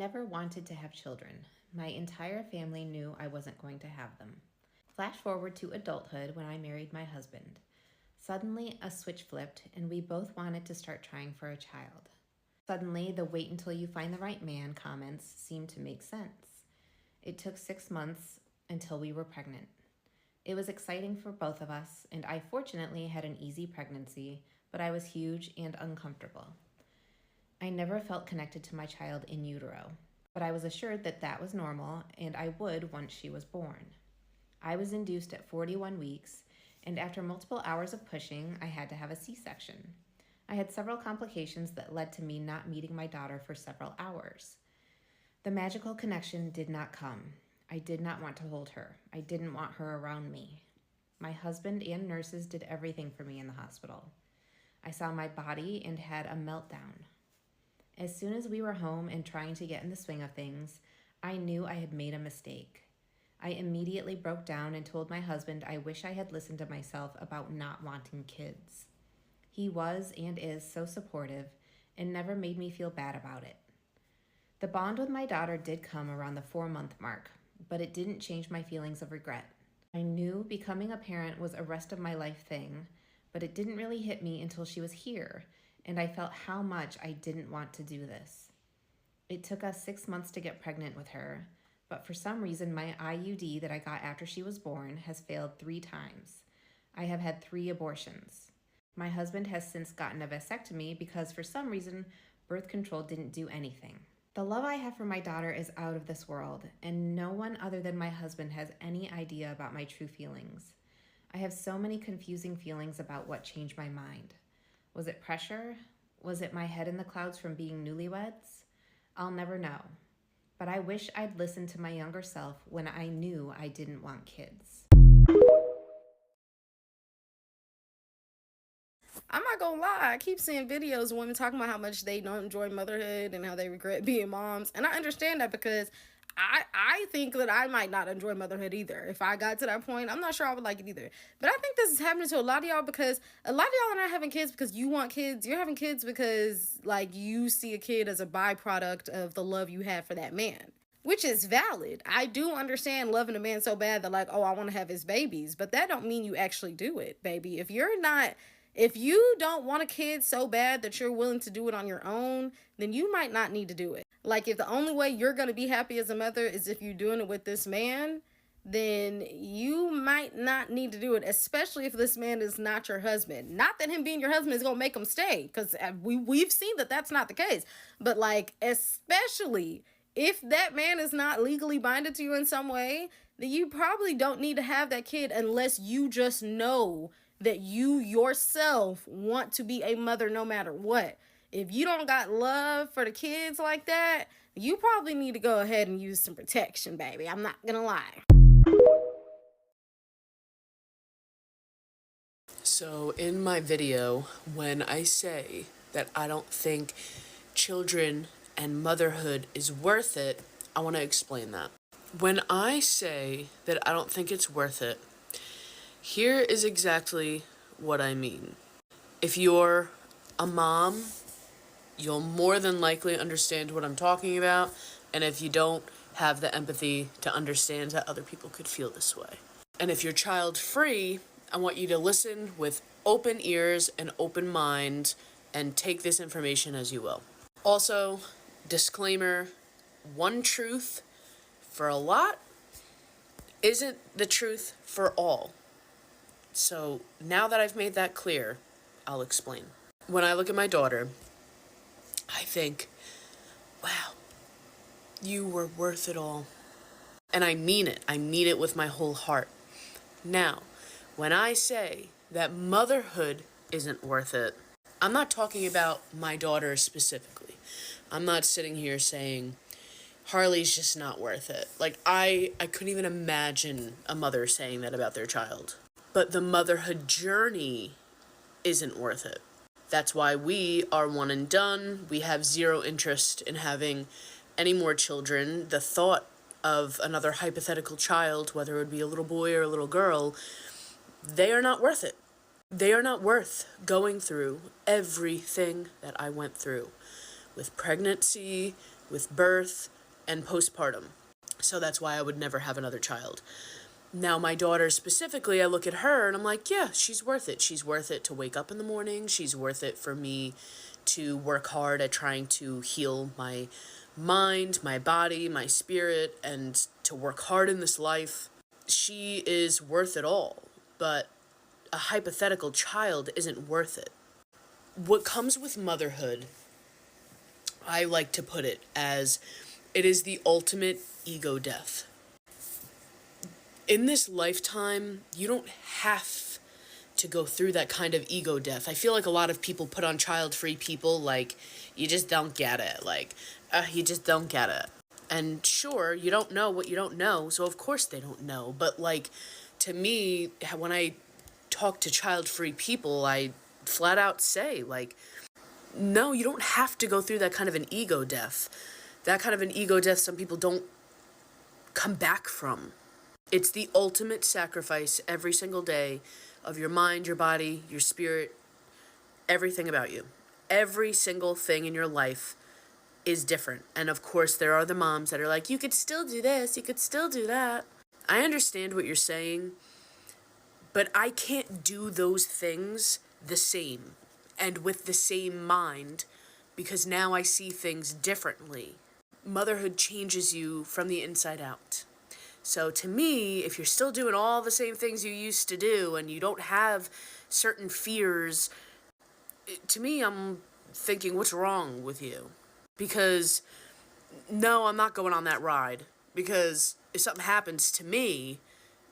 never wanted to have children. My entire family knew I wasn't going to have them. Flash forward to adulthood when I married my husband. Suddenly, a switch flipped, and we both wanted to start trying for a child. Suddenly, the wait until you find the right man comments seemed to make sense. It took 6 months until we were pregnant. It was exciting for both of us, and I fortunately had an easy pregnancy, but I was huge and uncomfortable. I never felt connected to my child in utero, but I was assured that that was normal and I would once she was born. I was induced at 41 weeks, and after multiple hours of pushing, I had to have a C-section. I had several complications that led to me not meeting my daughter for several hours. The magical connection did not come. I did not want to hold her. I didn't want her around me. My husband and nurses did everything for me in the hospital. I saw my body and had a meltdown. As soon as we were home and trying to get in the swing of things, I knew I had made a mistake. I immediately broke down and told my husband I wish I had listened to myself about not wanting kids. He was and is so supportive and never made me feel bad about it. The bond with my daughter did come around the 4-month mark, but it didn't change my feelings of regret. I knew becoming a parent was a rest of my life thing, but it didn't really hit me until she was here, and I felt how much I didn't want to do this. It took us 6 months to get pregnant with her, but for some reason my IUD that I got after she was born has failed 3 times. I have had 3 abortions. My husband has since gotten a vasectomy because for some reason birth control didn't do anything. The love I have for my daughter is out of this world, and no one other than my husband has any idea about my true feelings. I have so many confusing feelings about what changed my mind. Was it pressure? Was it my head in the clouds from being newlyweds? I'll never know. But I wish I'd listened to my younger self when I knew I didn't want kids. I'm not gonna lie, I keep seeing videos of women talking about how much they don't enjoy motherhood and how they regret being moms. And I understand that because I think that I might not enjoy motherhood either. If I got to that point, I'm not sure I would like it either. But I think this is happening to a lot of y'all because a lot of y'all are not having kids because you want kids. You're having kids because like you see a kid as a byproduct of the love you have for that man. Which is valid. I do understand loving a man so bad that like, oh, I want to have his babies. But that don't mean you actually do it, baby. If you don't want a kid so bad that you're willing to do it on your own, then you might not need to do it. Like if the only way you're going to be happy as a mother is if you're doing it with this man, then you might not need to do it, especially if this man is not your husband. Not that him being your husband is going to make him stay, because we've seen that that's not the case. But like, especially if that man is not legally binded to you in some way, then you probably don't need to have that kid unless you just know that you yourself want to be a mother no matter what. If you don't got love for the kids like that, you probably need to go ahead and use some protection, baby. I'm not gonna lie. So in my video, when I say that I don't think children and motherhood is worth it, I want to explain that. When I say that I don't think it's worth it, here is exactly what I mean. If you're a mom, you'll more than likely understand what I'm talking about, and if you don't, have the empathy to understand that other people could feel this way. And if you're child-free, I want you to listen with open ears and open mind and take this information as you will. Also, disclaimer, one truth for a lot isn't the truth for all. So now that I've made that clear, I'll explain. When I look at my daughter, I think, wow, you were worth it all. And I mean it. I mean it with my whole heart. Now, when I say that motherhood isn't worth it, I'm not talking about my daughter specifically. I'm not sitting here saying, Harley's just not worth it. Like, I couldn't even imagine a mother saying that about their child. But the motherhood journey isn't worth it. That's why we are one and done. We have zero interest in having any more children. The thought of another hypothetical child, whether it would be a little boy or a little girl, they are not worth it. They are not worth going through everything that I went through with pregnancy, with birth and postpartum. So that's why I would never have another child. Now, my daughter specifically, I look at her and I'm like, yeah, she's worth it. She's worth it to wake up in the morning. She's worth it for me to work hard at trying to heal my mind, my body, my spirit, and to work hard in this life. She is worth it all, but a hypothetical child isn't worth it. What comes with motherhood, I like to put it as it is the ultimate ego death. In this lifetime, you don't have to go through that kind of ego death. I feel like a lot of people put on child-free people like, you just don't get it. Like, you just don't get it. And sure, you don't know what you don't know, so of course they don't know. But like, to me, when I talk to child-free people, I flat out say, like, no, you don't have to go through that kind of an ego death. That kind of an ego death some people don't come back from. It's the ultimate sacrifice every single day of your mind, your body, your spirit, everything about you. Every single thing in your life is different. And of course, there are the moms that are like, you could still do this, you could still do that. I understand what you're saying, but I can't do those things the same and with the same mind because now I see things differently. Motherhood changes you from the inside out. So to me, if you're still doing all the same things you used to do and you don't have certain fears, to me, I'm thinking, what's wrong with you? Because, no, I'm not going on that ride. Because if something happens to me,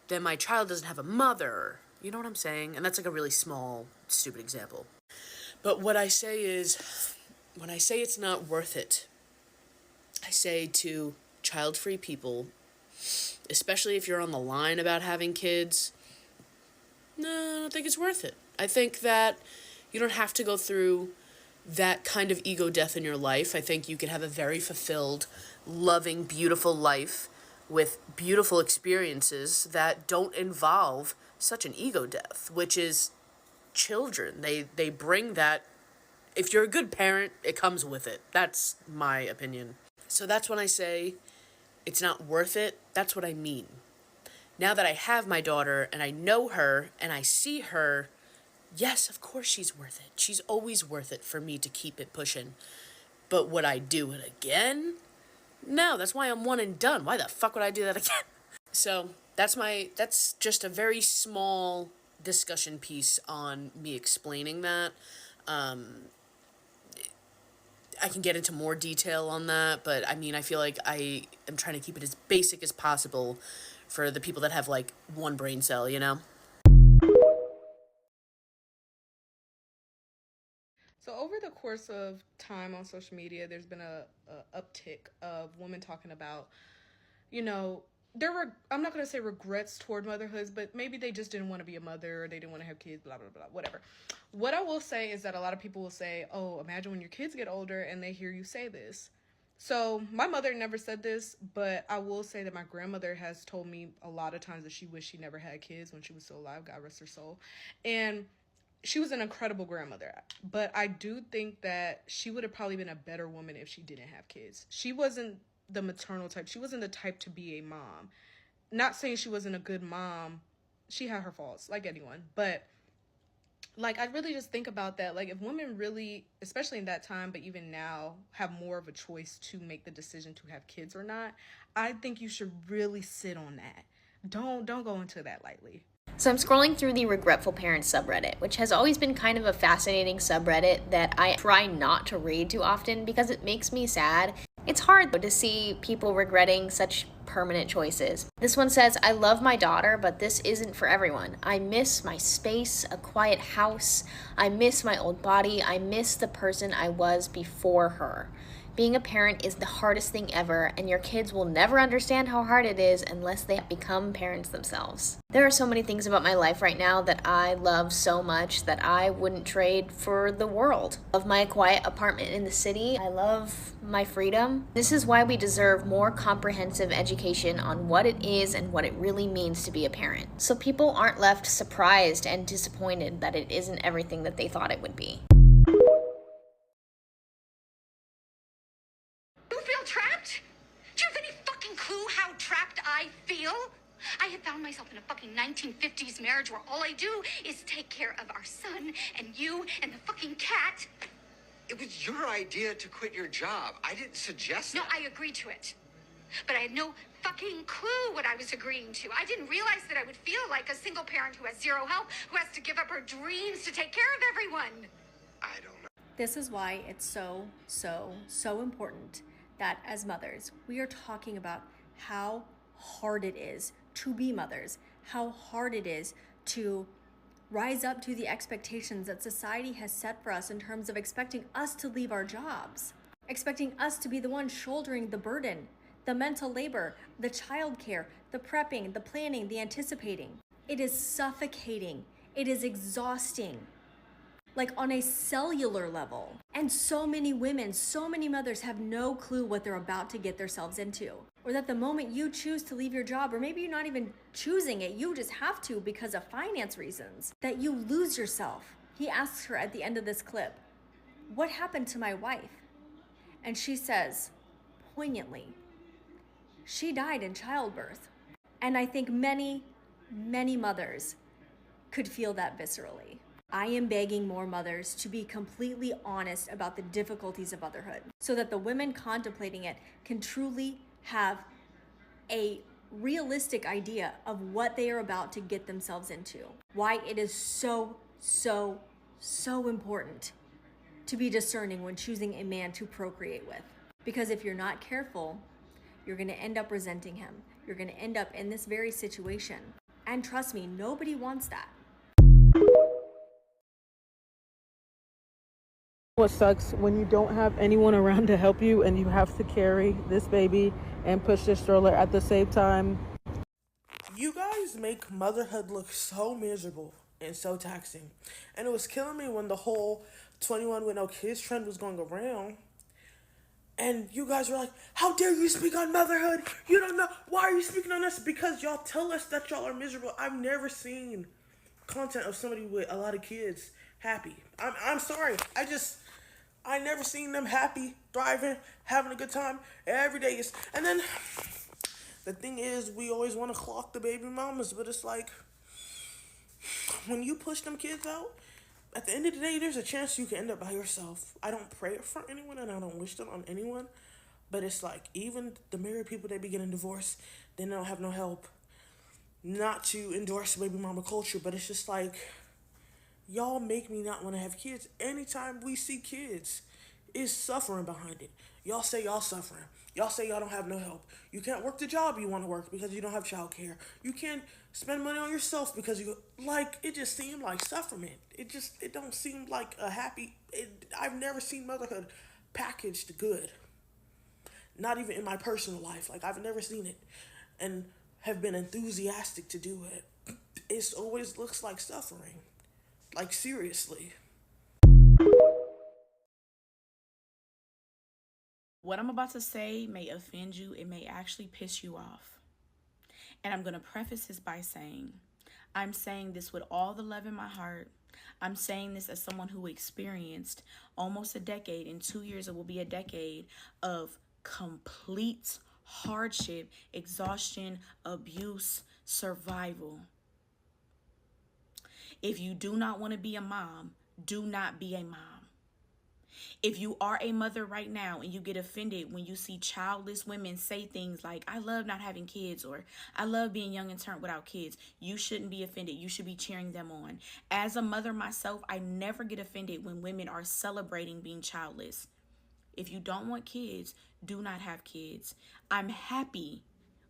then my child doesn't have a mother. You know what I'm saying? And that's like a really small, stupid example. But what I say is, when I say it's not worth it, I say to child-free people, especially if you're on the line about having kids, no, I don't think it's worth it. I think that you don't have to go through that kind of ego death in your life. I think you can have a very fulfilled, loving, beautiful life with beautiful experiences that don't involve such an ego death, which is children. They bring that. If you're a good parent, it comes with it. That's my opinion. So that's when I say it's not worth it. That's what I mean. Now that I have my daughter and I know her and I see her, yes, of course she's worth it. She's always worth it for me to keep it pushing. But would I do it again? No, that's why I'm one and done. Why the fuck would I do that again? So that's just a very small discussion piece on me explaining that. I can get into more detail on that, but I mean, I feel like I am trying to keep it as basic as possible for the people that have like one brain cell, you know? So over the course of time on social media, there's been a uptick of women talking about, you know, I'm not going to say regrets toward motherhoods, but maybe they just didn't want to be a mother or they didn't want to have kids, blah, blah, blah, whatever. What I will say is that a lot of people will say, oh, imagine when your kids get older and they hear you say this. So my mother never said this, but I will say that my grandmother has told me a lot of times that she wished she never had kids when she was still alive, God rest her soul. And she was an incredible grandmother, but I do think that she would have probably been a better woman if she didn't have kids. She wasn't the maternal type. She wasn't the type to be a mom. Not saying she wasn't a good mom. She had her faults, like anyone. But, like, I really just think about that. Like, if women really, especially in that time, but even now, have more of a choice to make the decision to have kids or not, I think you should really sit on that. Don't go into that lightly. So I'm scrolling through the Regretful Parents subreddit, which has always been kind of a fascinating subreddit that I try not to read too often because it makes me sad. It's hard, though, to see people regretting such permanent choices. This one says, I love my daughter, but this isn't for everyone. I miss my space, a quiet house. I miss my old body. I miss the person I was before her. Being a parent is the hardest thing ever, and your kids will never understand how hard it is unless they have become parents themselves. There are so many things about my life right now that I love so much that I wouldn't trade for the world. I love my quiet apartment in the city. I love my freedom. This is why we deserve more comprehensive education on what it is and what it really means to be a parent, so people aren't left surprised and disappointed that it isn't everything that they thought it would be. You feel myself in a fucking 1950s marriage where all I do is take care of our son and you and the fucking cat. It was your idea to quit your job. I didn't suggest No, that. I agreed to it. But I had no fucking clue what I was agreeing to. I didn't realize that I would feel like a single parent who has zero help, who has to give up her dreams to take care of everyone. I don't know. This is why it's so important that as mothers, we are talking about how hard it is to be mothers, how hard it is to rise up to the expectations that society has set for us in terms of expecting us to leave our jobs, expecting us to be the ones shouldering the burden, the mental labor, the childcare, the prepping, the planning, the anticipating. It is suffocating. It is exhausting, like on a cellular level. And so many women, so many mothers have no clue what they're about to get themselves into. Or that the moment you choose to leave your job, or maybe you're not even choosing it, you just have to because of finance reasons, that you lose yourself. He asks her at the end of this clip, "What happened to my wife?" And she says, poignantly, she died in childbirth. And I think many mothers could feel that viscerally. I am begging more mothers to be completely honest about the difficulties of motherhood so that the women contemplating it can truly have a realistic idea of what they are about to get themselves into. Why it is so important to be discerning when choosing a man to procreate with. Because if you're not careful, you're going to end up resenting him. You're going to end up in this very situation. And trust me, nobody wants that. What sucks when you don't have anyone around to help you and you have to carry this baby and push this stroller at the same time. You guys make motherhood look so miserable and so taxing. And it was killing me when the whole 21 with no kids trend was going around. And you guys were like, how dare you speak on motherhood? You don't know. Why are you speaking on this? Because y'all tell us that y'all are miserable. I've never seen content of somebody with a lot of kids happy. I'm sorry. I never seen them happy, thriving, having a good time. Every day is. And then the thing is, we always want to clock the baby mamas, but it's like, when you push them kids out, at the end of the day, there's a chance you can end up by yourself. I don't pray it for anyone, and I don't wish it on anyone, but it's like, even the married people, they be getting divorced, they don't have no help. Not to endorse baby mama culture, but it's just like, y'all make me not want to have kids. Anytime we see kids, is suffering behind it. Y'all say y'all suffering. Y'all say y'all don't have no help. You can't work the job you want to work because you don't have child care. You can't spend money on yourself because it just seemed like suffering. It don't seem like a happy, I've never seen motherhood packaged good. Not even in my personal life. Like, I've never seen it and have been enthusiastic to do it. It always looks like suffering. Like, seriously. What I'm about to say may offend you. It may actually piss you off. And I'm going to preface this by saying, I'm saying this with all the love in my heart. I'm saying this as someone who experienced almost a decade. In 2 years, it will be a decade of complete hardship, exhaustion, abuse, survival. If you do not want to be a mom, do not be a mom. If you are a mother right now and you get offended when you see childless women say things like, I love not having kids, or I love being young and turned without kids, you shouldn't be offended. You should be cheering them on. As a mother myself, I never get offended when women are celebrating being childless. If you don't want kids, do not have kids. I'm happy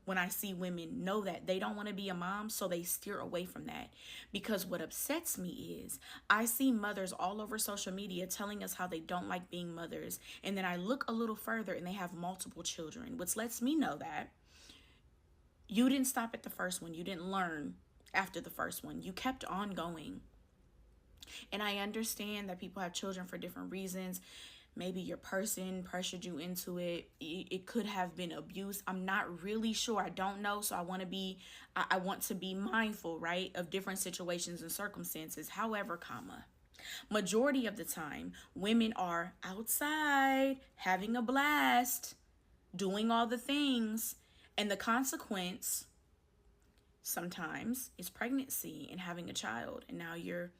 when I see women know that they don't want to be a mom, so they steer away from that. Because what upsets me is I see mothers all over social media telling us how they don't like being mothers. And then I look a little further and they have multiple children, which lets me know that you didn't stop at the first one. You didn't learn after the first one. You kept on going. And I understand that people have children for different reasons. Maybe your person pressured you into it. It could have been abuse. I'm not really sure. I don't know. So I want to be mindful, right, of different situations and circumstances. However, majority of the time, women are outside having a blast, doing all the things. And the consequence Sometimes it's pregnancy and having a child, and now you're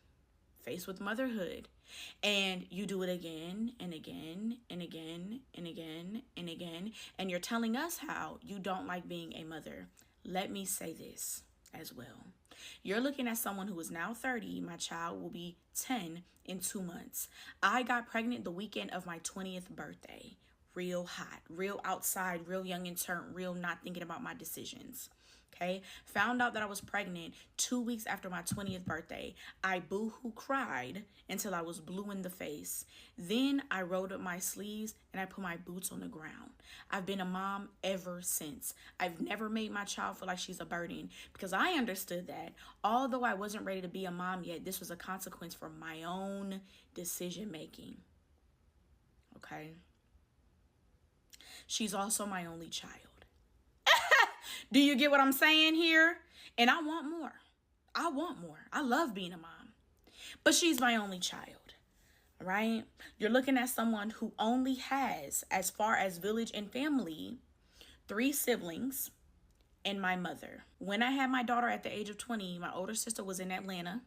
faced with motherhood, and you do it again and again and again and again and again, and you're telling us how you don't like being a mother. Let me say this as well. You're looking at someone who is now 30. My child will be 10 in 2 months. I got pregnant the weekend of my 20th birthday. Real hot, real outside, real young and turned, real not thinking about my decisions. Okay, found out that I was pregnant 2 weeks after my 20th birthday. I boo-hoo cried until I was blue in the face. Then I rolled up my sleeves and I put my boots on the ground. I've been a mom ever since. I've never made my child feel like she's a burden, because I understood that although I wasn't ready to be a mom yet, this was a consequence for my own decision making. Okay. She's also my only child. Do you get what I'm saying here? And I want more. I want more. I love being a mom. But she's my only child, right? You're looking at someone who only has, as far as village and family, 3 siblings and my mother. When I had my daughter at the age of 20, my older sister was in Atlanta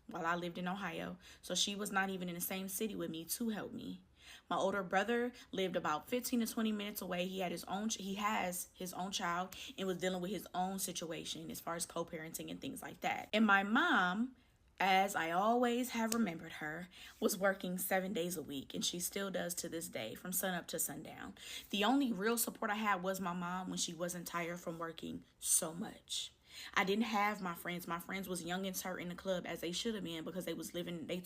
while I lived in Ohio. So she was not even in the same city with me to help me. My older brother lived about 15 to 20 minutes away. He has his own child and was dealing with his own situation as far as co-parenting and things like that. And my mom, as I always have remembered her, was working 7 days a week, and she still does to this day, from sun up to sundown. The only real support I had was my mom when she wasn't tired from working so much. I didn't have my friends. My friends was young and hurt in the club, as they should have been, because they was living their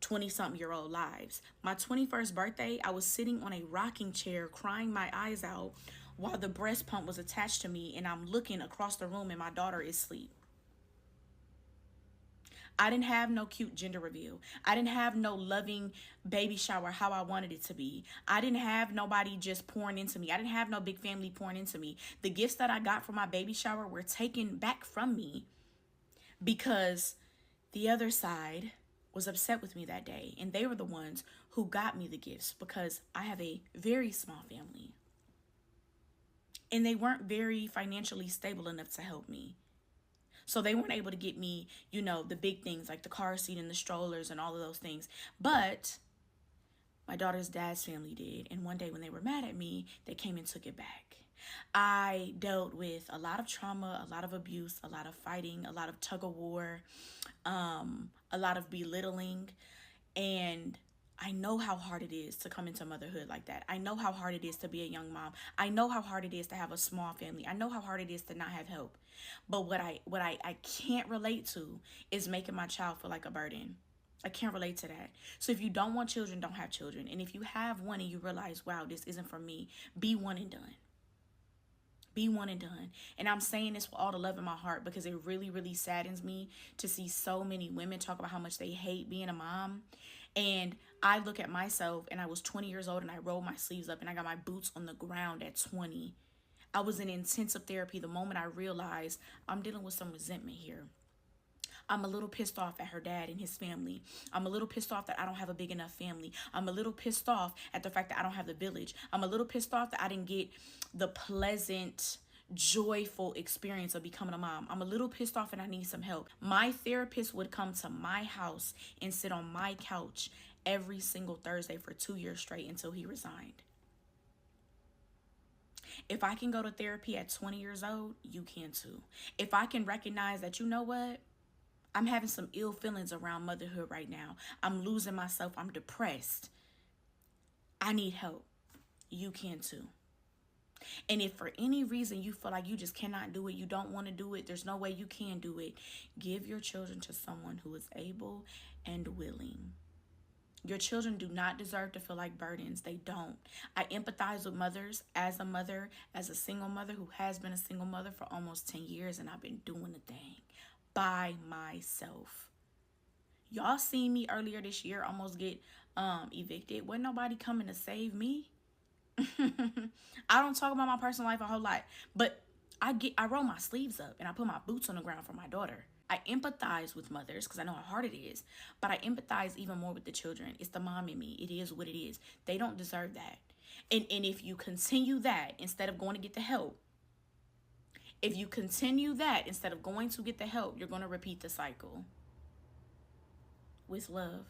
20-something-year-old lives. My 21st birthday, I was sitting on a rocking chair crying my eyes out while the breast pump was attached to me, and I'm looking across the room and my daughter is asleep. I didn't have no cute gender reveal. I didn't have no loving baby shower how I wanted it to be. I didn't have nobody just pouring into me. I didn't have no big family pouring into me. The gifts that I got for my baby shower were taken back from me because the other side was upset with me that day, and they were the ones who got me the gifts, because I have a very small family and they weren't very financially stable enough to help me. So they weren't able to get me, the big things like the car seat and the strollers and all of those things. But my daughter's dad's family did. And one day when they were mad at me, they came and took it back. I dealt with a lot of trauma, a lot of abuse, a lot of fighting, a lot of tug of war, a lot of belittling. And I know how hard it is to come into motherhood like that. I know how hard it is to be a young mom. I know how hard it is to have a small family. I know how hard it is to not have help. But what I can't relate to is making my child feel like a burden. I can't relate to that. So if you don't want children, don't have children. And if you have one and you realize, wow, this isn't for me, be one and done. Be one and done. And I'm saying this with all the love in my heart, because it really, really saddens me to see so many women talk about how much they hate being a mom. And I look at myself, and I was 20 years old and I rolled my sleeves up and I got my boots on the ground at 20. I was in intensive therapy the moment I realized I'm dealing with some resentment here. I'm a little pissed off at her dad and his family. I'm a little pissed off that I don't have a big enough family. I'm a little pissed off at the fact that I don't have the village. I'm a little pissed off that I didn't get the pleasant, joyful experience of becoming a mom. I'm a little pissed off and I need some help. My therapist would come to my house and sit on my couch every single Thursday for 2 years straight until he resigned. If I can go to therapy at 20 years old, you can too. If I can recognize that, you know what? I'm having some ill feelings around motherhood right now. I'm losing myself. I'm depressed. I need help. You can too. And if for any reason you feel like you just cannot do it, you don't want to do it, there's no way you can do it, give your children to someone who is able and willing. Your children do not deserve to feel like burdens. They don't. I empathize with mothers as a mother, as a single mother who has been a single mother for almost 10 years, and I've been doing the thing by myself. Y'all seen me earlier this year almost get evicted. Wasn't nobody coming to save me. I don't talk about my personal life a whole lot, but I roll my sleeves up and I put my boots on the ground for my daughter. I empathize with mothers because I know how hard it is, but I empathize even more with the children. It's the mom in me. It is what it is. They don't deserve that. And if you continue that instead of going to get the help, If you continue that instead of going to get the help, you're going to repeat the cycle. With love.